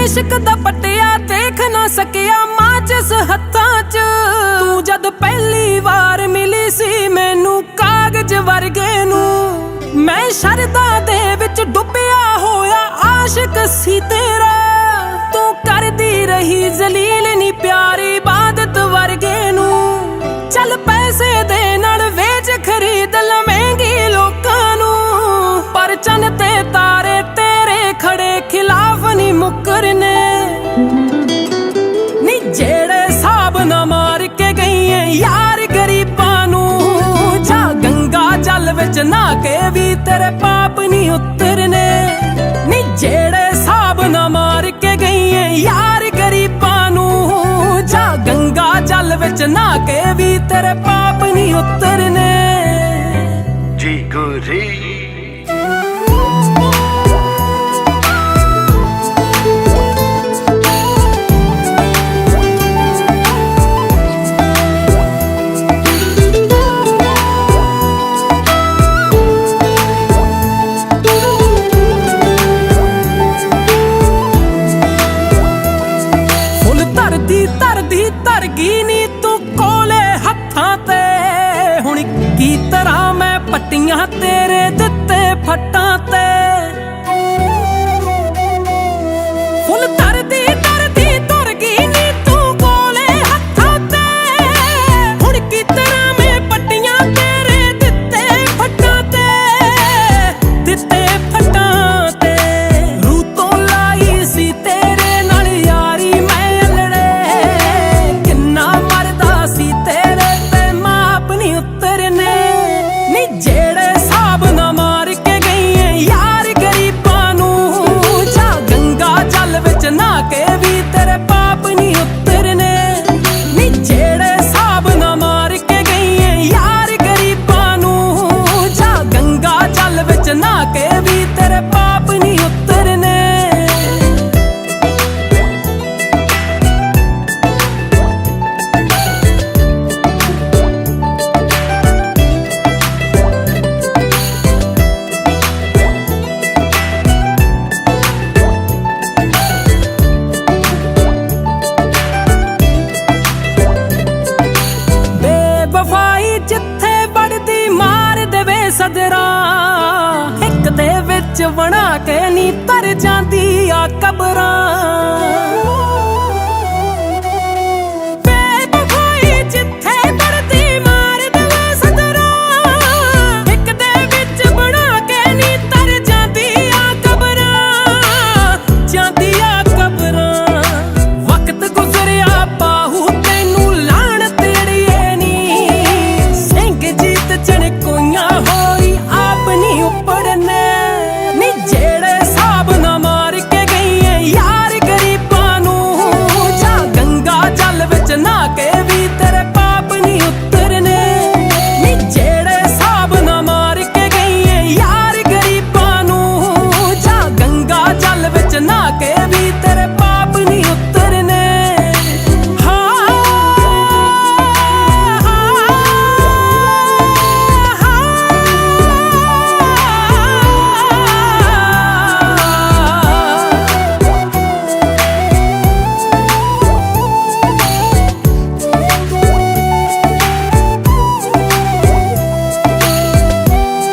इश्क दा पटिया देख ना सकिया माचिस हत्थां च। तू जद पहली वार मिली सी मैनू कागज वर्गे नू, मैं शरदा दे विच डुबिया होया आशिक सी तेरा। तू करदी रही जलील नी प्यारी इबादत वर्गे नू। चल पैसे दे नाल वेच खरीद लवेंगी लोकां नू, पर चन ते तारे तेरे खड़े खिलाफ नी मुकरने। नी जेड़े साब ना मार के गई है यार गरीबां नू, जा गंगा जल विच ना के भी तेरे पाप नी उतरने। नी जेड़े साब ना मार के गई है यार गरीबां नू, जा गंगा जल विच ना के भी तेरे पाप नी उतरने। जी गुरी धरदी धरगी नी तू कोले हत्थां ते, हुण की तरह मैं पट्टियां तेरे दिते फट्टां ते। फुल धरदी धरदी धरगी नी तू कोले हत्थां ते, हुण की तरह मैं पट्टियां तेरे दिते फट्टां ते। दिते फट्टां ते रू तो लाई सी तेरे नाल यारी मैं तेरे ते माप नी उतरने। नी जेड़े साब ना मार के गई है यार गरीबां नू, जा गंगा जल विच ना के भी तेरे पाप नी उतरने। नी जेड़े साब ना मार के गई है यार गरीबां नू, जा गंगा जल विच ना के भी तेरे पाप नी उतरने। जिथे बढ़दी मार देवे सदरा, एक दे विच बना के नी तर जांदी आ कबरां।